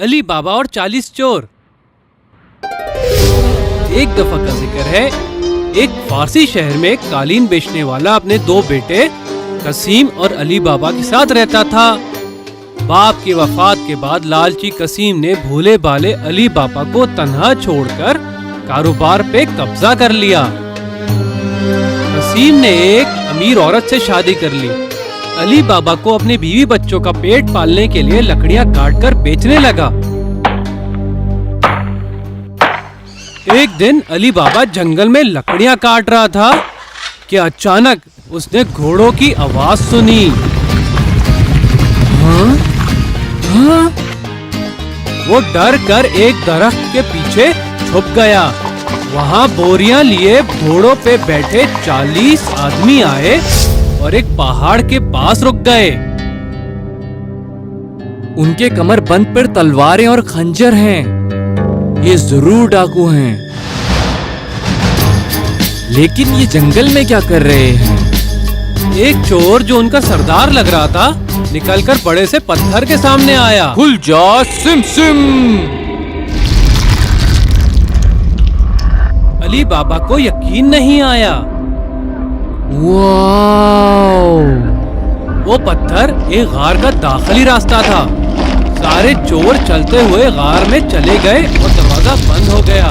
अली बाबा और 40 चोर। एक दफा का जिक्र है, एक फारसी शहर में एक कालीन बेचने वाला अपने 2 बेटे कसीम और अली बाबा के साथ रहता था। बाप की वफात के बाद लालची कसीम ने भोले भाले अली बाबा को तन्हा छोड़कर कारोबार पे कब्जा कर लिया। कसीम ने एक अमीर औरत से शादी कर ली। अली बाबा को अपने बीवी बच्चों का पेट पालने के लिए लकड़ियां काटकर बेचने लगा। एक दिन अली बाबा जंगल में लकड़ियां काट रहा था कि अचानक उसने घोड़ों की आवाज सुनी। हाँ? हाँ? वो डर कर एक दरख्त के पीछे छुप गया। वहाँ बोरियां लिए घोड़ों पे बैठे 40 आदमी आए और एक पहाड़ के पास रुक गए। उनके कमरबंद पर तलवारें और खंजर हैं। ये जरूर डाकू हैं। लेकिन ये जंगल में क्या कर रहे हैं? एक चोर जो उनका सरदार लग रहा था निकलकर बड़े से पत्थर के सामने आया। खुल जा सिम सिम। अली बाबा को यकीन नहीं आया। वाओ! वो पत्थर एक गार का दाखिली रास्ता था। सारे चोर चलते हुए गार में चले गए और दरवाजा बंद हो गया।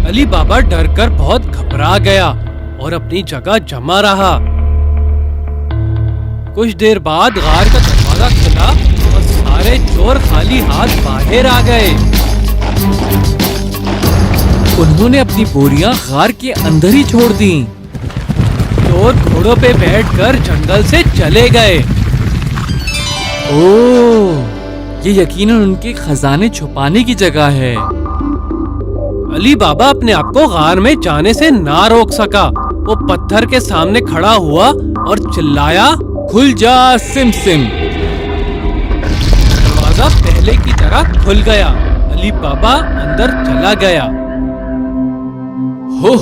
अली बाबा डरकर बहुत घबरा गया और अपनी जगह जमा रहा। कुछ देर बाद गार का दरवाजा खुला और सारे चोर खाली हाथ बाहर आ गए। उन्होंने अपनी बोरियां गार के अंदर ही छोड़ दी। चोर घोड़ों पे बैठकर जंगल से चले गए। ओह, ये यकीनन उनके खजाने छुपाने की जगह है। अली बाबा अपने आप को गार में जाने से ना रोक सका। वो पत्थर के सामने खड़ा हुआ और चिल्लाया, खुल जा सिम सिम। दरवाजा पहले की तरह खुल गया। अली बाबा अंदर चला गया। हो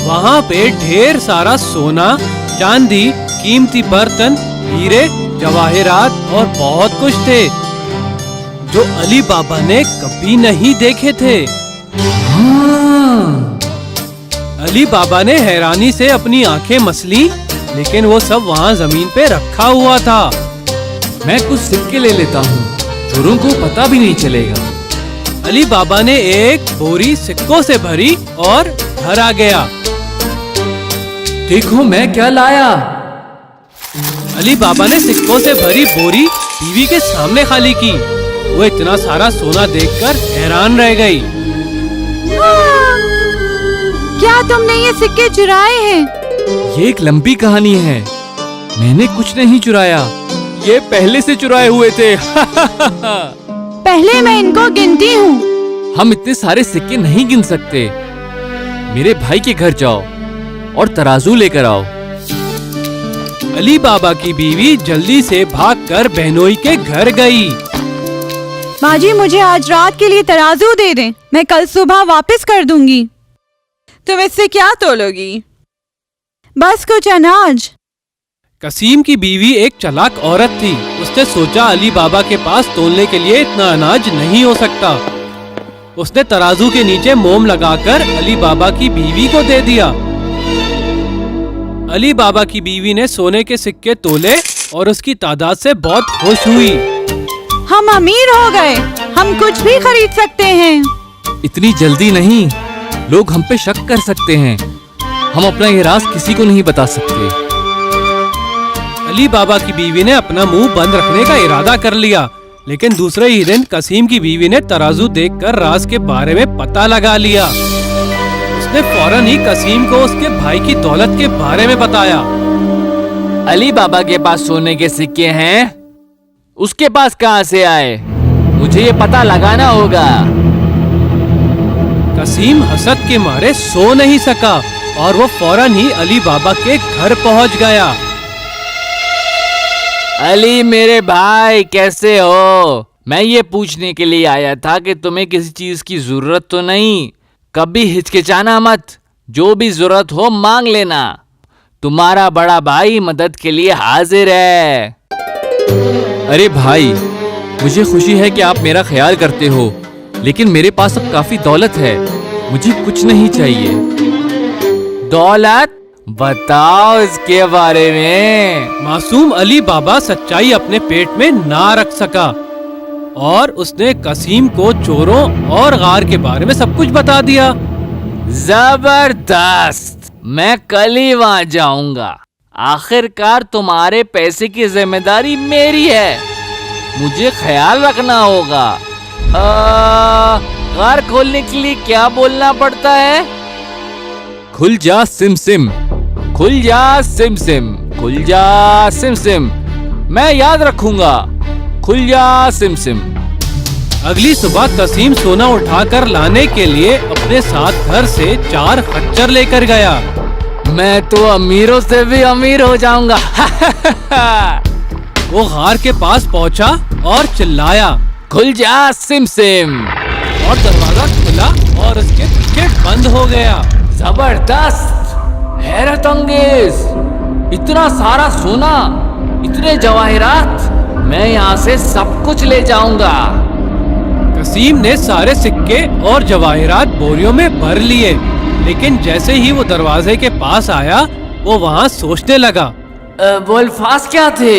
वहाँ पे ढेर सारा सोना, चांदी, कीमती बर्तन, हीरे, जवाहरात और बहुत कुछ थे जो अली बाबा ने कभी नहीं देखे थे। हाँ। अली बाबा ने हैरानी से अपनी आंखें मसली, लेकिन वो सब वहाँ जमीन पे रखा हुआ था। मैं कुछ सिक्के ले लेता हूँ, चोरों को पता भी नहीं चलेगा। अली बाबा ने एक बोरी सिक्कों से भरी और घर आ गया। देखो मैं क्या लाया। अली बाबा ने सिक्कों से भरी बोरी बीवी के सामने खाली की। वो इतना सारा सोना देखकर हैरान रह गई। क्या तुमने ये सिक्के चुराए हैं? ये एक लंबी कहानी है। मैंने कुछ नहीं चुराया, ये पहले से चुराए हुए थे। पहले मैं इनको गिनती हूँ। हम इतने सारे सिक्के नहीं गिन सकते। मेरे भाई के घर जाओ और तराजू लेकर आओ। अली बाबा की बीवी जल्दी से भागकर बहनोई के घर गई। माँ जी, मुझे आज रात के लिए तराजू दे दें, मैं कल सुबह वापस कर दूंगी। तुम इससे क्या तोलोगी? बस कुछ अनाज। कसीम की बीवी एक चालाक औरत थी। उसने सोचा अली बाबा के पास तोलने के लिए इतना अनाज नहीं हो सकता। उसने तराजू के नीचे मोम लगाकर अली बाबा की बीवी को दे दिया। अली बाबा की बीवी ने सोने के सिक्के तोले और उसकी तादाद से बहुत खुश हुई। हम अमीर हो गए, हम कुछ भी खरीद सकते हैं। इतनी जल्दी नहीं, लोग हम पे शक कर सकते हैं। हम अपना ये राज किसी को नहीं बता सकते। अली बाबा की बीवी ने अपना मुंह बंद रखने का इरादा कर लिया, लेकिन दूसरे ही दिन कसीम की बीवी ने तराजू देखकर राज के बारे में पता लगा लिया। उसने फौरन ही कसीम को उसके भाई की दौलत के बारे में बताया। अली बाबा के पास सोने के सिक्के हैं, उसके पास कहाँ से आए? मुझे ये पता लगाना होगा। कसीम हसद के मारे सो नहीं सका और वो फौरन ही अली बाबा के घर पहुंच गया। अली मेरे भाई, कैसे हो? मैं ये पूछने के लिए आया था कि तुम्हें किसी चीज की जरूरत तो नहीं। कभी हिचकिचाना मत, जो भी जरूरत हो मांग लेना। तुम्हारा बड़ा भाई मदद के लिए हाजिर है। अरे भाई, मुझे खुशी है कि आप मेरा ख्याल करते हो, लेकिन मेरे पास अब काफी दौलत है, मुझे कुछ नहीं चाहिए। दौलत? बताओ इसके बारे में। मासूम अली बाबा सच्चाई अपने पेट में ना रख सका और उसने कसीम को चोरों और गार के बारे में सब कुछ बता दिया। जबरदस्त, मैं कल ही वहां जाऊंगा। आखिरकार तुम्हारे पैसे की जिम्मेदारी मेरी है, मुझे ख्याल रखना होगा। गार खोलने के लिए क्या बोलना पड़ता है? खुल जा सिम सिम, खुल जा सिम सिम, खुल जा सिम सिम। मैं याद रखूंगा, खुल जा सिम सिम। अगली सुबह कसीम सोना उठाकर लाने के लिए अपने साथ घर से 4 खच्चर लेकर गया। मैं तो अमीरों से भी अमीर हो जाऊंगा। वो गार के पास पहुंचा और चिल्लाया, खुल जा सिम सिम। और दरवाजा खुला और उसके पीछे बंद हो गया। जबरदस्त, हैरत अंगेज, इतना सारा सोना, इतने जवाहिरात, मैं यहाँ से सब कुछ ले जाऊंगा। कसीम ने सारे सिक्के और जवाहिरात बोरियों में भर लिए, लेकिन जैसे ही वो दरवाजे के पास आया, वो वहाँ सोचने लगा। वो अल्फाज क्या थे?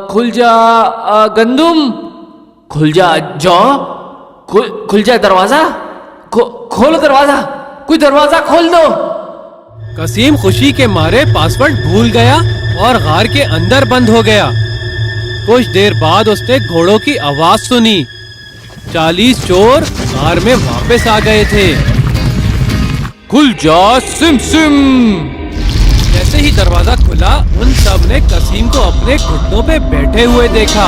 खुल जा गंदुम, खुल जा जौ, खुल जा दरवाजा, खोलो दरवाजा, कोई दरवाजा खोल दो। कसीम खुशी के मारे पासवर्ड भूल गया और गार के अंदर बंद हो गया। कुछ देर बाद उसने घोड़ों की आवाज सुनी। 40 चोर गार में वापस आ गए थे। खुल जा सिम सिम। जैसे ही दरवाजा खुला, उन सब ने कसीम को अपने घुटनों पे बैठे हुए देखा।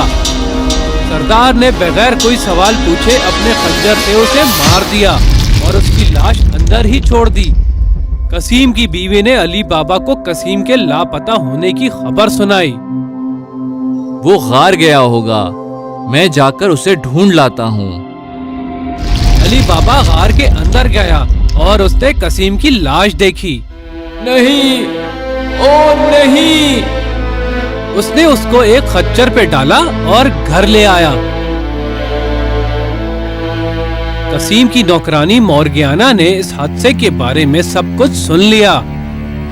सरदार ने बगैर कोई सवाल पूछे अपने खंजर से उसे मार दिया और उसकी लाश अंदर ही छोड़ दी। कसीम की बीवी ने अली बाबा को कसीम के लापता होने की खबर सुनाई। वो गार गया होगा, मैं जाकर उसे ढूंढ लाता हूँ। अली बाबा गार के अंदर गया और उसने कसीम की लाश देखी। नहीं, ओ नहीं। उसने उसको एक खच्चर पे डाला और घर ले आया। कसीम की नौकरानी मोर्गियाना ने इस हादसे के बारे में सब कुछ सुन लिया।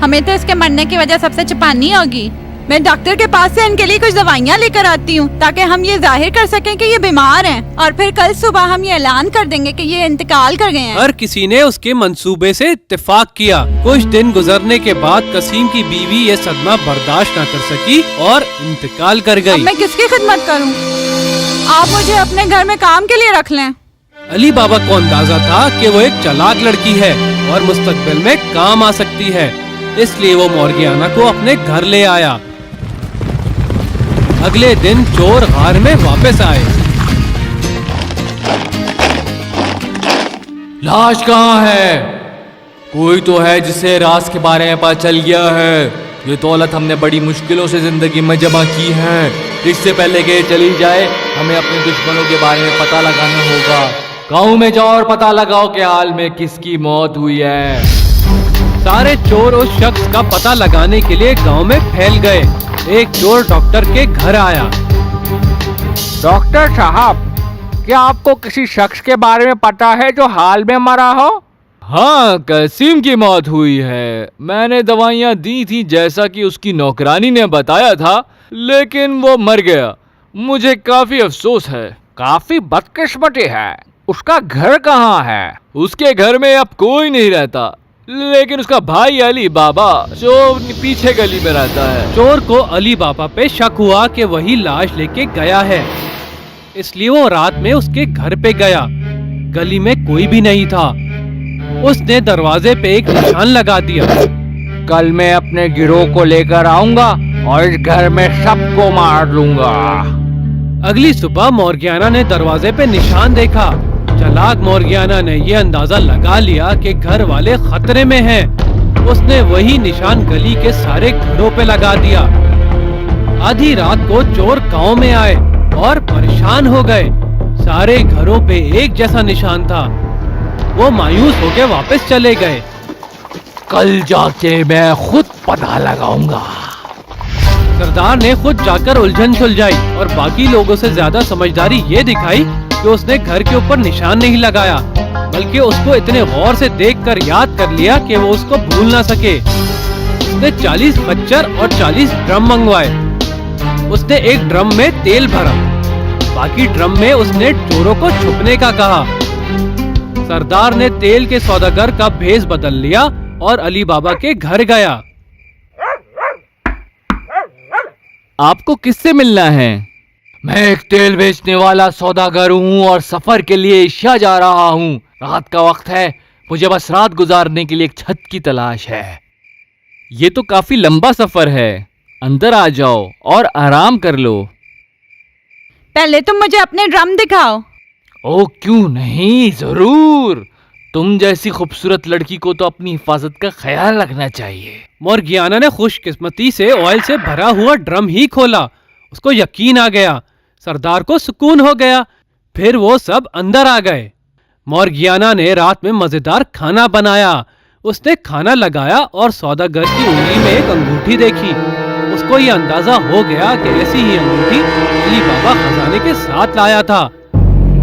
हमें तो इसके मरने की वजह सबसे छुपानी होगी। मैं डॉक्टर के पास से इनके लिए कुछ दवाइयाँ लेकर आती हूँ, ताकि हम ये जाहिर कर सकें कि ये बीमार हैं, और फिर कल सुबह हम ये ऐलान कर देंगे कि ये इंतकाल कर गए हैं। हर किसी ने उसके मंसूबे से इत्तेफाक किया। कुछ दिन गुजरने के बाद कसीम की बीवी ये सदमा बर्दाश्त न कर सकी और इंतकाल कर अब गई। मैं किसकी खिदमत करूँ? आप मुझे अपने घर में काम के लिए रख लें। अली बाबा को अंदाजा था कि वो एक चालाक लड़की है और मुस्तकबिल में काम आ सकती है, इसलिए वो मोर्गियाना को अपने घर ले आया। अगले दिन चोर गार में वापस आए। लाश कहाँ है? कोई तो है जिसे राज के बारे में पता चल गया है। ये दौलत हमने बड़ी मुश्किलों से जिंदगी में जमा की है। इससे पहले कि चली जाए, हमें अपने दुश्मनों के बारे में पता लगाना होगा। गांव में जाओ और पता लगाओ कि हाल में किसकी मौत हुई है। सारे चोर उस शख्स का पता लगाने के लिए गांव में फैल गए। एक चोर डॉक्टर के घर आया। डॉक्टर साहब, क्या आपको किसी शख्स के बारे में पता है जो हाल में मरा हो? हाँ, कसीम की मौत हुई है। मैंने दवाइयाँ दी थी जैसा कि उसकी नौकरानी ने बताया था, लेकिन वो मर गया। मुझे काफी अफसोस है। काफी बदकिस्मती है। उसका घर कहाँ है? उसके घर में अब कोई नहीं रहता, लेकिन उसका भाई अली बाबा जो पीछे गली में रहता है। चोर को अली बाबा पे शक हुआ कि वही लाश लेके गया है, इसलिए वो रात में उसके घर पे गया। गली में कोई भी नहीं था। उसने दरवाजे पे एक निशान लगा दिया। कल मैं अपने गिरोह को लेकर आऊंगा और इस घर में सबको मार दूंगा। अगली सुबह मोर्गियाना ने दरवाजे पे निशान देखा। चालाक मोर्गियाना ने ये अंदाजा लगा लिया कि घर वाले खतरे में हैं। उसने वही निशान गली के सारे घरों पे लगा दिया। आधी रात को चोर गांव में आए और परेशान हो गए। सारे घरों पे एक जैसा निशान था। वो मायूस होकर वापस चले गए। कल जाके मैं खुद पता लगाऊंगा। सरदार ने खुद जाकर उलझन सुलझाई और बाकी लोगों से ज्यादा समझदारी ये दिखाई कि उसने घर के ऊपर निशान नहीं लगाया, बल्कि उसको इतने गौर से देखकर याद कर लिया कि वो उसको भूल ना सके। उसने 40 खच्चर और 40 ड्रम मंगवाए। उसने एक ड्रम में तेल भरा, बाकी ड्रम में उसने चोरों को छुपने का कहा। सरदार ने तेल के सौदागर का भेष बदल लिया और अली बाबा के घर गया। आपको किससे मिलना है? मैं एक तेल बेचने वाला सौदागर हूँ और सफर के लिए एशिया जा रहा हूँ। रात का वक्त है, मुझे बस रात गुजारने के लिए एक छत की तलाश है। ये तो काफी लंबा सफर है, अंदर आ जाओ और आराम कर लो। पहले तुम मुझे अपने ड्रम दिखाओ। ओ क्यों नहीं, जरूर। तुम जैसी खूबसूरत लड़की को तो अपनी हिफाजत का ख्याल रखना चाहिए। मोर्गियाना ने खुशकिस्मती से ऑयल से भरा हुआ ड्रम ही खोला। उसको यकीन आ गया, सरदार को सुकून हो गया। फिर वो सब अंदर आ गए। मोर्गियाना ने रात में मजेदार खाना बनाया। उसने खाना लगाया और सौदागर की उंगली में एक अंगूठी देखी। उसको ये अंदाजा हो गया कि ऐसी ही अंगूठी अली बाबा खजाने के साथ लाया था।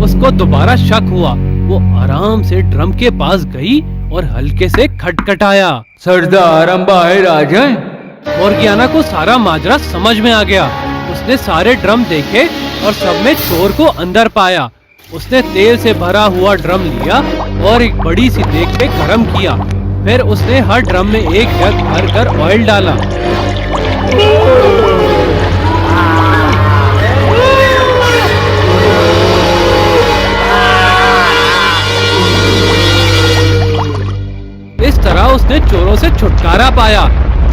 उसको दोबारा शक हुआ। वो आराम से ड्रम के पास गई और हल्के से खटखटाया। सरदार, हम बाहर आ जाएं? मोर्गियाना को सारा माजरा समझ में आ गया। उसने सारे ड्रम देखे और सब में चोर को अंदर पाया। उसने तेल से भरा हुआ ड्रम लिया और एक बड़ी सी देग पे गरम किया। फिर उसने हर ड्रम में एक जग भर कर ऑयल डाला। इस तरह उसने चोरों से छुटकारा पाया।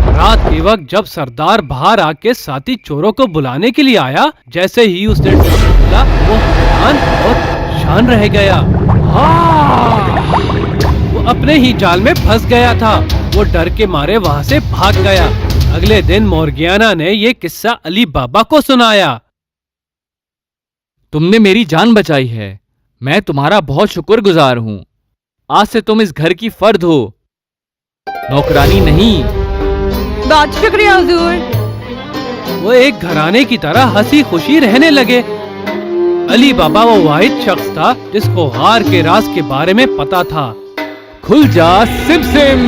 रात के वक्त जब सरदार बाहर आके साथी चोरों को बुलाने के लिए आया, जैसे ही उसने ड्रम खोला, वो हैरान और शान रह गया। वो अपने ही जाल में फंस गया था। वो डर के मारे वहाँ से भाग गया। अगले दिन मोर्गियाना ने ये किस्सा अली बाबा को सुनाया। तुमने मेरी जान बचाई है, मैं तुम्हारा बहुत शुक्रगुजार हूँ। आज से तुम इस घर की फर्द हो, नौकरानी नहीं। बहुत शुक्रिया हुजूर। वो एक घराने की तरह हंसी खुशी रहने लगे। अली बाबा वो वाहिद शख्स था जिसको गार के राज के बारे में पता था। खुल जा सिमसिम।